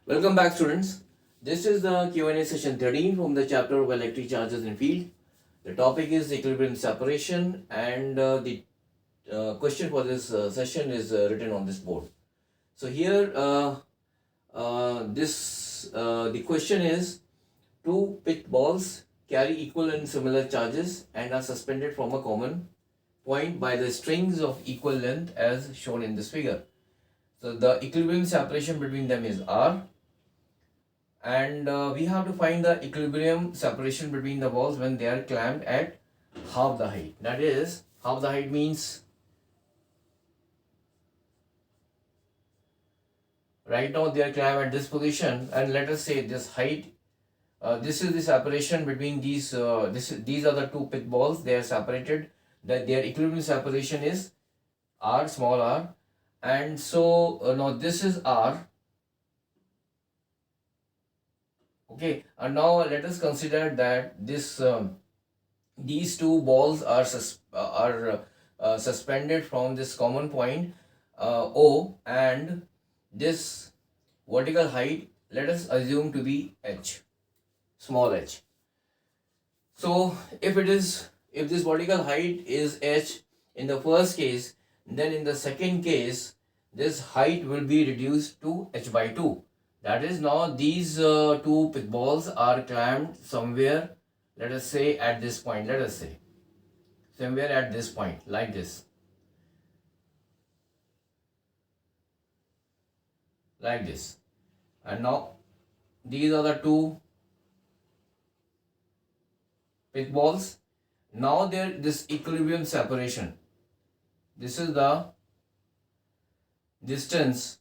Welcome back, students. This is the Q&A session 13 from the chapter of electric charges in field. The topic is equilibrium separation, and the question for this session is written on this board. So here, the question is: two pitch balls carry equal and similar charges and are suspended from a common point by the strings of equal length as shown in this figure. So the equilibrium separation between them is R, and we have to find the equilibrium separation between the balls when they are clamped at half the height. That is, half the height means right now they are clamped at this position, and let us say this height, this is the separation between these these are the two pitch balls. They are separated, that their equilibrium separation is R, small r, and so now this is R. Okay, and now let us consider that these two balls are suspended from this common point O, and this vertical height, let us assume to be h, small h. So if this vertical height is h in the first case, then in the second case this height will be reduced to h by 2. That is, now these two pitch balls are clamped somewhere, let us say at this point, let us say somewhere at this point, like this, like this. And now these are the two pitch balls. Now this equilibrium separation, this is the distance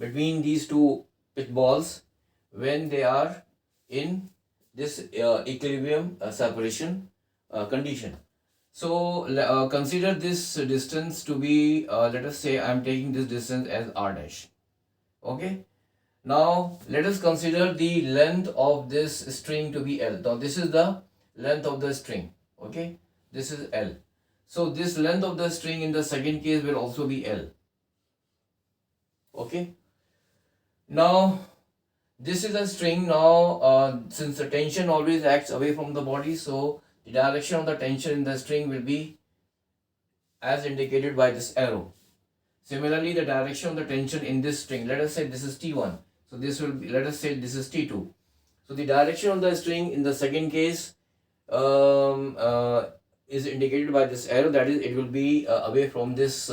between these two pitch balls when they are in this equilibrium separation condition. So consider this distance to be, let us say I am taking this distance as r dash. Okay. Now let us consider the length of this string to be L. Now this is the length of the string. Okay. This is L. So this length of the string in the second case will also be L. Okay. Now this is a string. Now since the tension always acts away from the body, so the direction of the tension in the string will be as indicated by this arrow. Similarly, the direction of the tension in this string, let us say this is T1, so this will be, let us say this is T2. So the direction of the string in the second case is indicated by this arrow, that is, it will be away from this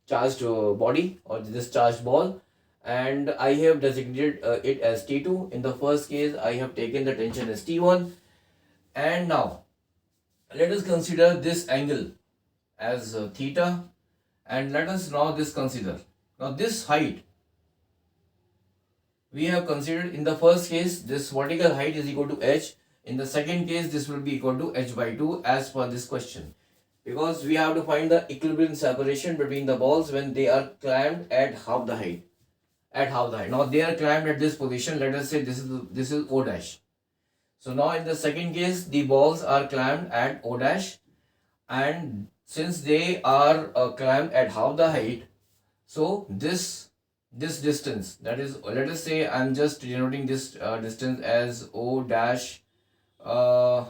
charged body or this charged ball, and I have designated it as T2. In the first case, I have taken the tension as T1, and now let us consider this angle as theta, and let us now consider. Now this height we have considered in the first case, this vertical height is equal to h. In the second case, this will be equal to h by 2 as per this question, because we have to find the equilibrium separation between the balls when they are clamped at half the height. Now they are clamped at this position. Let us say this is O dash. So now in the second case, the balls are clamped at O dash, and since they are clamped at half the height, so this distance, that is, let us say I am just denoting this distance as O dash A.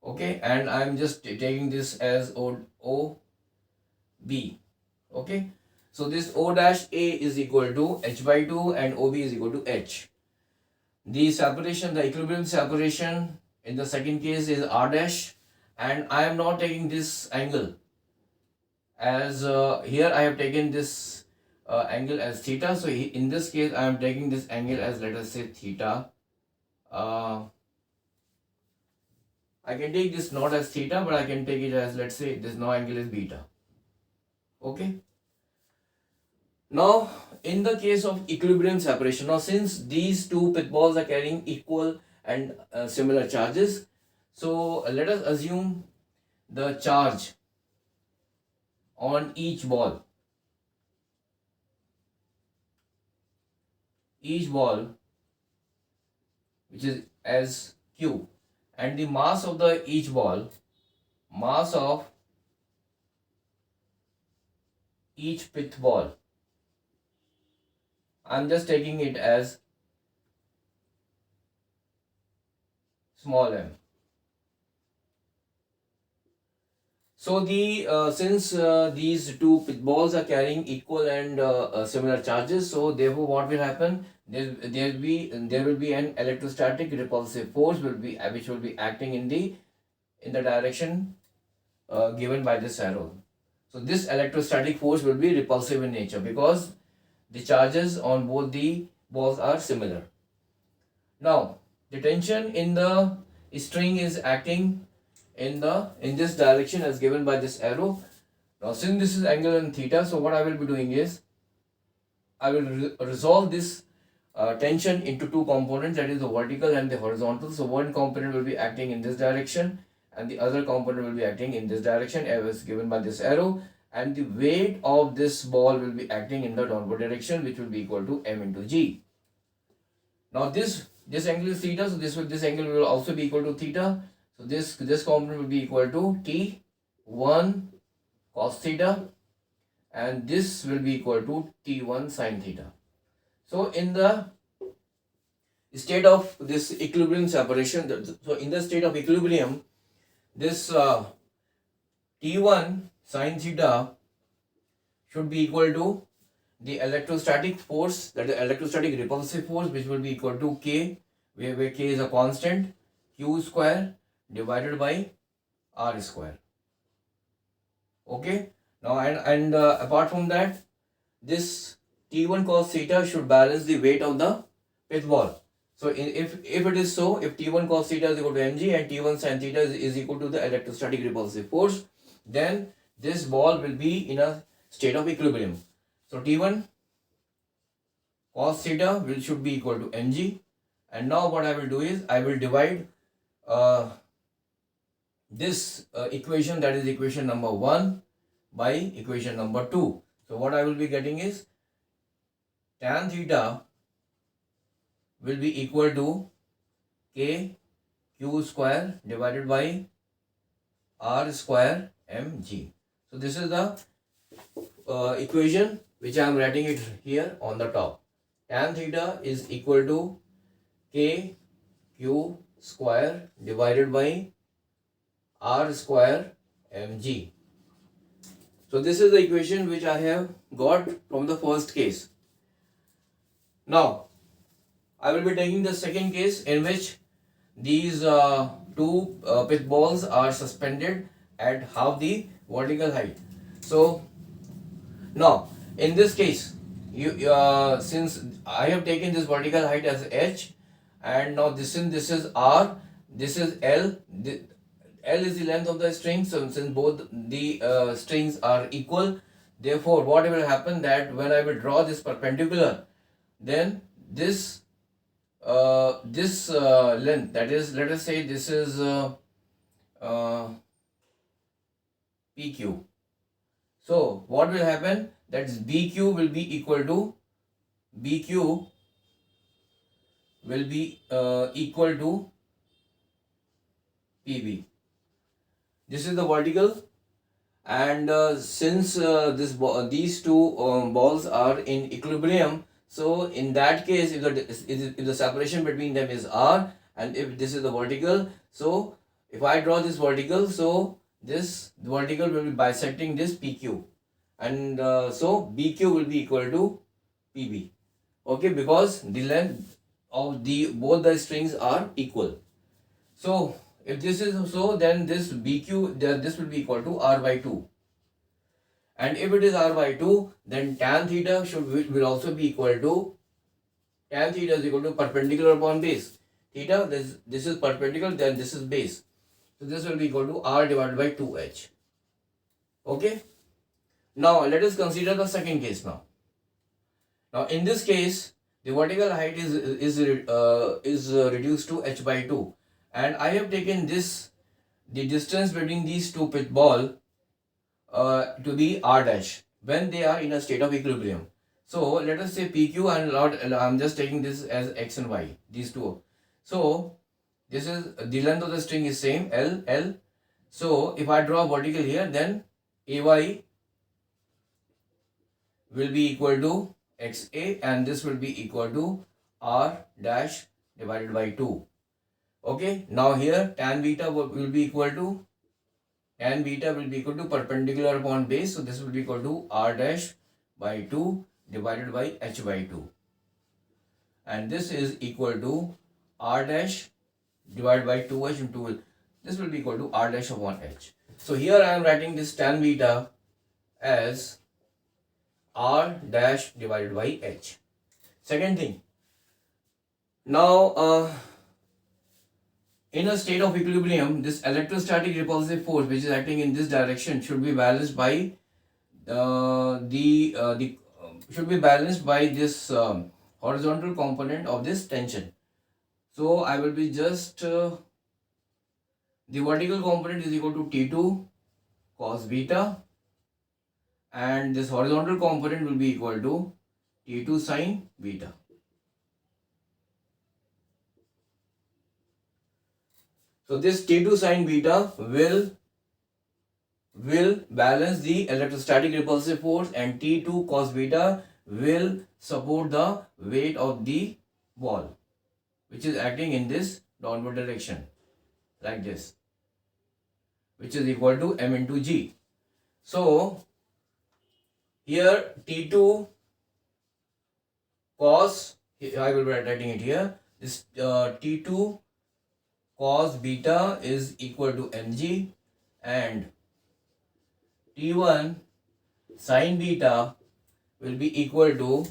Okay, and I am just taking this as O B. Okay, so this O dash A is equal to h by 2 and OB is equal to h. The separation, the equilibrium separation in the second case is r dash, and I am not taking this angle as here I have taken this angle as theta. So in this case I am taking this angle as, let us say, theta. I can take this not as theta, but I can take it as, let's say, this now angle is beta. Okay. Now in the case of equilibrium separation, now since these two pitch balls are carrying equal and similar charges, so let us assume the charge on each ball which is as q, and the mass of each ball, mass of each pith ball. I'm just taking it as small m. So since these two pith balls are carrying equal and similar charges, so therefore what will happen? There will be an electrostatic repulsive force which will be acting in the direction given by this arrow. So this electrostatic force will be repulsive in nature because the charges on both the balls are similar. Now the tension in the string is acting in this direction as given by this arrow. Now since this is angle and theta, so what I will be doing is I will resolve this tension into two components, that is the vertical and the horizontal. So one component will be acting in this direction and the other component will be acting in this direction as given by this arrow, and the weight of this ball will be acting in the downward direction, which will be equal to m into g. Now this angle is theta, so this angle will also be equal to theta. So this component will be equal to T1 cos theta, and this will be equal to T1 sin theta. So in the state of this equilibrium separation, so in the state of equilibrium, this T1 sin theta should be equal to the electrostatic force, that is electrostatic repulsive force, which will be equal to K, where K is a constant, Q square divided by R square. Okay. Now and apart from that, this T1 cos theta should balance the weight of the pith ball. So if it is so, if T1 cos theta is equal to mg and T1 sin theta is equal to the electrostatic repulsive force, then this ball will be in a state of equilibrium. So T1 cos theta should be equal to mg, and now what I will do is I will divide this equation, that is equation number 1, by equation number 2. So what I will be getting is tan theta will be equal to K Q square divided by R square mg. So this is the equation which I am writing it here on the top. Tan theta is equal to K Q square divided by R square mg. So this is the equation which I have got from the first case. Now I will be taking the second case in which these two pith balls are suspended at half the vertical height. So now in this case, since I have taken this vertical height as h, and now this is r, this is l. L is the length of the string. So since both the strings are equal, therefore what will happen, that when I will draw this perpendicular, then this length, that is, let us say this is PQ. So what will happen, that is BQ will be equal to PB. This is the vertical, and since these two balls are in equilibrium, so in that case, if the separation between them is r, and if this is the vertical, so if I draw this vertical, so this vertical will be bisecting this PQ, and so BQ will be equal to PB. Okay, because the length of both the strings are equal. So if this is so, then this BQ, this will be equal to R by 2. And if it is R by 2, then tan theta will also be equal to, tan theta is equal to perpendicular upon base. Theta, this is perpendicular, then this is base. So this will be equal to R divided by 2h. Okay. Now let us consider the second case now. Now in this case, the vertical height is reduced to h by 2. And I have taken the distance between these two pith ball to be r dash when they are in a state of equilibrium. So let us say PQ, and I'm just taking this as x and y, these two. So this is the length of the string is same, L. So if I draw a vertical here, then AY will be equal to XA, and this will be equal to R dash divided by 2. Okay, now here tan beta will be equal to perpendicular upon base, so this will be equal to R dash by 2 divided by H by 2, and this is equal to R dash divided by 2H into, this will be equal to R dash upon H. So here I am writing this tan beta as R dash divided by H. Second thing, now in a state of equilibrium, this electrostatic repulsive force which is acting in this direction should be balanced by this horizontal component of this tension. So I will be just the vertical component is equal to T2 cos beta, and this horizontal component will be equal to T2 sin beta. So this T2 sin beta will balance the electrostatic repulsive force, and T2 cos beta will support the weight of the ball which is acting in this downward direction like this, which is equal to M into G. So here T2 cos, I will be writing it here, this T2 cos beta is equal to mg, and T1 sin beta will be equal to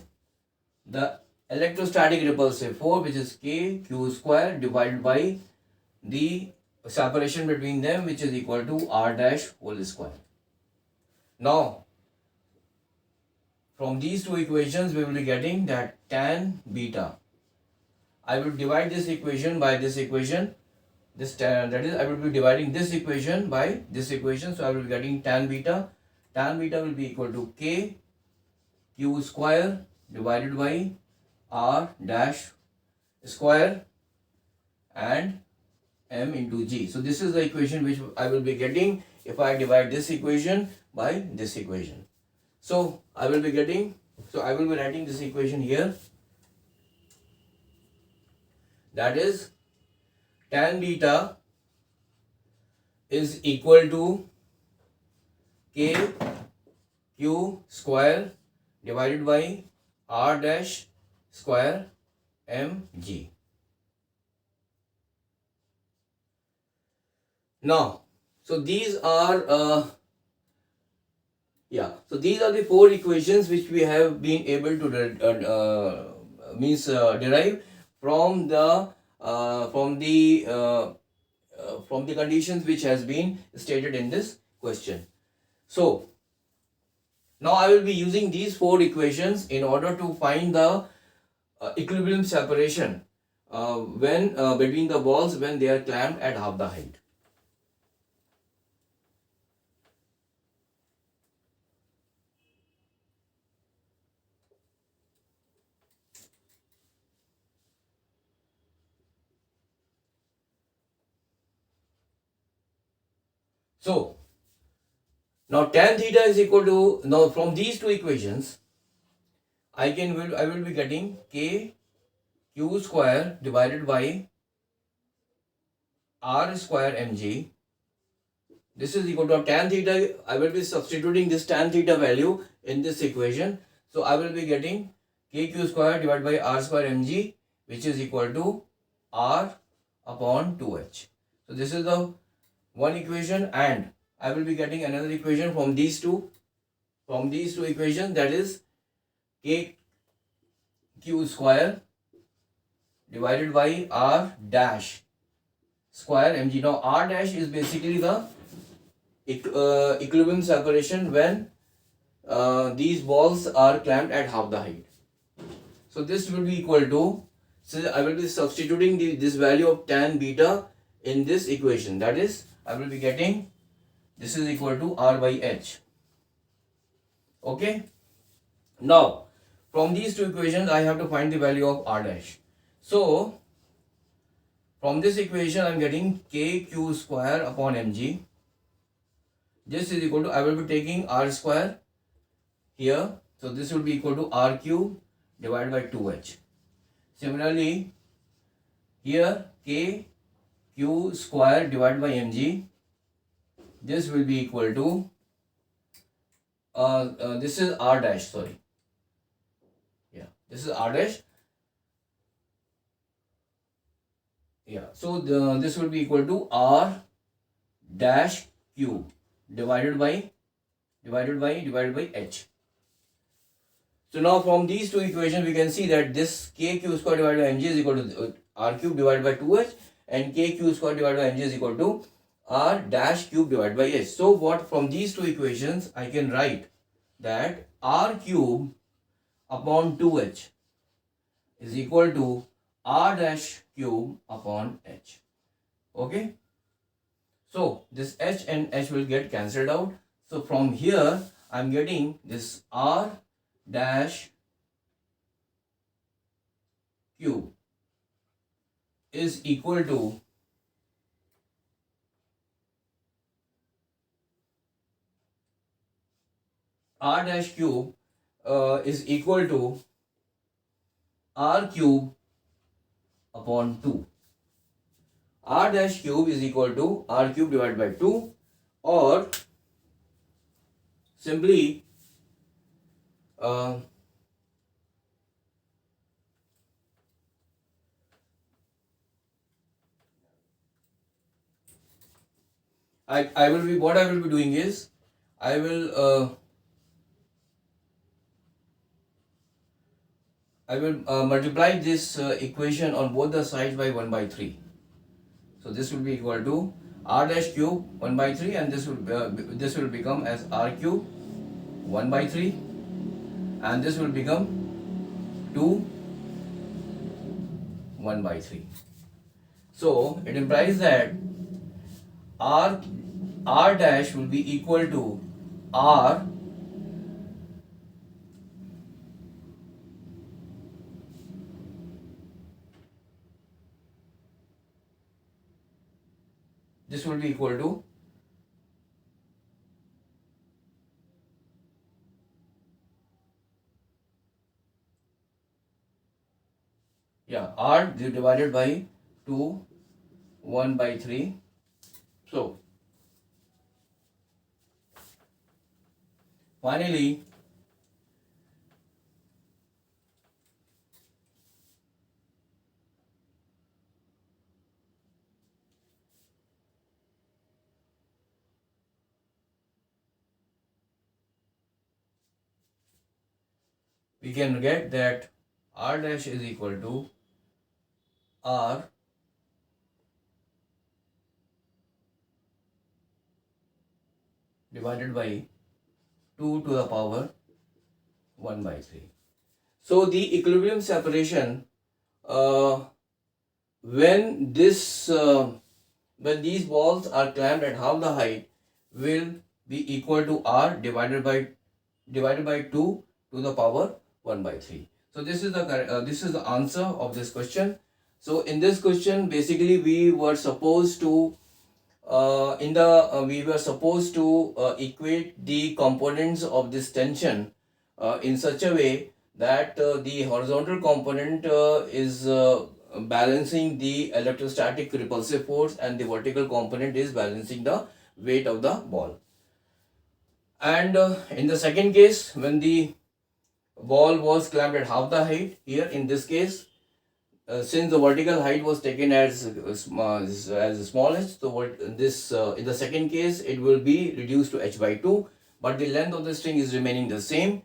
the electrostatic repulsive force, which is K Q square divided by the separation between them, which is equal to R dash whole square. Now from these two equations we will be getting that tan beta, I will divide this equation by this equation, that is I will be dividing this equation by this equation, so I will be getting tan beta will be equal to K Q square divided by R dash square and M into G. So this is the equation which I will be getting if I divide this equation by this equation. So I will be writing this equation here, that is tan beta is equal to K Q square divided by R dash square mg. Now, so these are the four equations which we have been able to derive from the conditions which has been stated in this question. So now I will be using these four equations in order to find the equilibrium separation when between the balls when they are clamped at half the height. So now tan theta is equal to, now from these two equations I will be getting K Q square divided by R square mg. This is equal to tan theta. I will be substituting this tan theta value in this equation. So I will be getting K Q square divided by R square mg, which is equal to R upon 2H. So this is the one equation, and I will be getting another equation from these two equations, that is K Q square divided by R dash square mg. Now R dash is basically the equilibrium separation when these balls are clamped at half the height. So this will be equal to, so I will be substituting this value of tan beta in this equation, that is I will be getting, this is equal to R by H. Okay. Now from these two equations I have to find the value of R dash. So from this equation I am getting K Q square upon mg. This is equal to, I will be taking R square here So this will be equal to r cube divided by 2h. Similarly, here k q square divided by mg, this will be equal to this is r dash, sorry. Yeah, this is r dash. Yeah, so this will be equal to r dash cube divided by h. So now from these two equations we can see that this k q square divided by mg is equal to r cube divided by 2h, and k q square divided by mg is equal to r dash cube divided by h. So what, from these two equations I can write that r cube upon 2h is equal to r dash cube upon h. Okay, so this h and h will get cancelled out. So from here I'm getting this r dash cube is equal to r dash cube is equal to r cube upon 2. R dash cube is equal to r cube divided by 2, or simply I will be, what I will be doing is I will multiply this equation on both the sides by 1 by 3. So this will be equal to r dash cube 1 by 3, and this will become as r cube 1 by 3, and this will become 2 1 by 3. So it implies that r dash will be equal to r this will be equal to r divided by 2 1 by 3. So finally we can get that r dash is equal to r divided by 2 to the power 1 by 3. So the equilibrium separation when these balls are clamped at half the height will be equal to r divided by 2 to the power 1 by 3. So this is the answer of this question. So in this question basically we were supposed to equate the components of this tension in such a way that the horizontal component is balancing the electrostatic repulsive force, and the vertical component is balancing the weight of the ball. And in the second case, when the ball was clamped at half the height, here in this case, since the vertical height was taken as small h, so in the second case it will be reduced to h by 2, but the length of the string is remaining the same.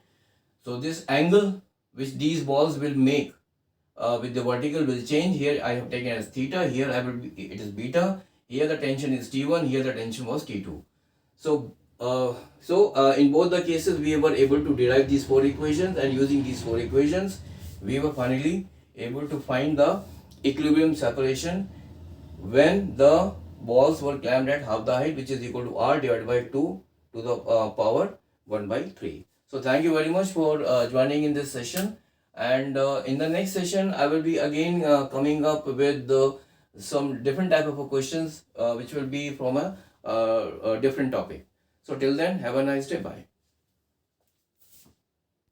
So this angle which these balls will make with the vertical will change. Here I have taken as theta, here it is beta, here the tension is T1, here the tension was T2. So in both the cases we were able to derive these 4 equations, and using these 4 equations we were finally able to find the equilibrium separation when the balls were clamped at half the height, which is equal to r divided by 2 to the power 1 by 3. So thank you very much for joining in this session, and in the next session I will be again coming up with some different type of questions which will be from a different topic. So till then, have a nice day. Bye.